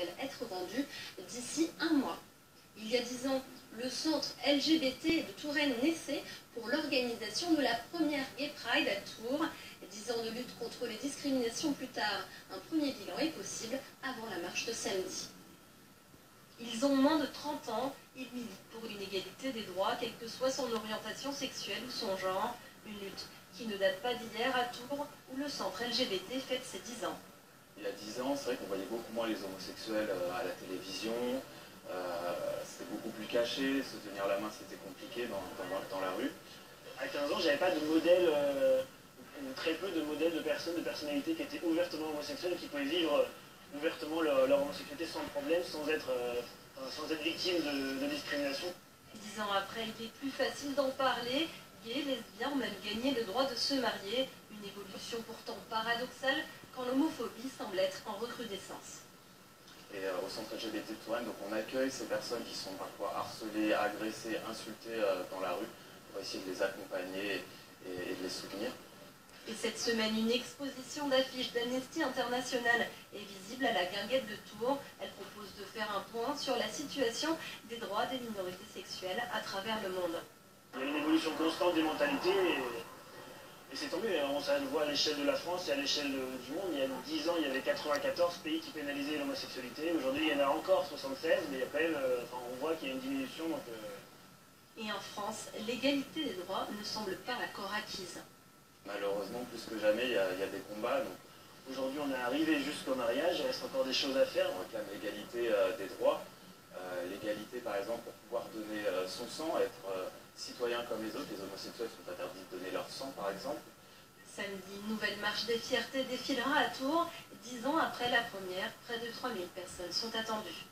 sexuelle être vendue d'ici un mois. Il y a 10 ans, le centre LGBT de Touraine naissait pour l'organisation de la première Gay Pride à Tours. 10 ans de lutte contre les discriminations plus tard, un premier bilan est possible avant la marche de samedi. Ils ont moins de 30 ans, ils militent pour une égalité des droits, quelle que soit son orientation sexuelle ou son genre. Une lutte qui ne date pas d'hier à Tours, où le centre LGBT fête ses 10 ans. Il y a 10 ans, c'est vrai qu'on voyait beaucoup moins les homosexuels à la télévision. C'était beaucoup plus caché, se tenir la main c'était compliqué dans la rue. À 15 ans, j'avais pas de modèle, ou très peu de modèles de personnes, de personnalités qui étaient ouvertement homosexuelles, qui pouvaient vivre ouvertement leur homosexualité sans problème, sans être victime de discrimination. 10 ans après, il est plus facile d'en parler. Gays, lesbiens ont même gagné le droit de se marier. Une évolution pourtant paradoxale quand l'homophobie semble être en recrudescence. Et au centre LGBT de Touraine, donc on accueille ces personnes qui sont parfois harcelées, agressées, insultées dans la rue pour essayer de les accompagner et de les soutenir. Et cette semaine, une exposition d'affiches d'Amnesty International est visible à la Guinguette de Tours. Elle propose de faire un point sur la situation des droits des minorités sexuelles à travers le monde. Il y a une évolution constante des mentalités et c'est tant mieux. Ça le voit à l'échelle de la France et à l'échelle du monde. Il y a 10 ans, il y avait 94 pays qui pénalisaient l'homosexualité. Aujourd'hui, il y en a encore 76, mais il y a quand même, on voit qu'il y a une diminution. Et en France, l'égalité des droits ne semble pas encore acquise. Malheureusement, plus que jamais, il y a des combats. Aujourd'hui, on est arrivé jusqu'au mariage, il reste encore des choses à faire. On réclame l'égalité des droits. L'égalité, par exemple, pour pouvoir donner son sang, être citoyen comme les autres. Les homosexuels sont interdits de donner leur sang, par exemple. Samedi, une nouvelle marche des fiertés défilera à Tours. 10 ans après la première, près de 3000 personnes sont attendues.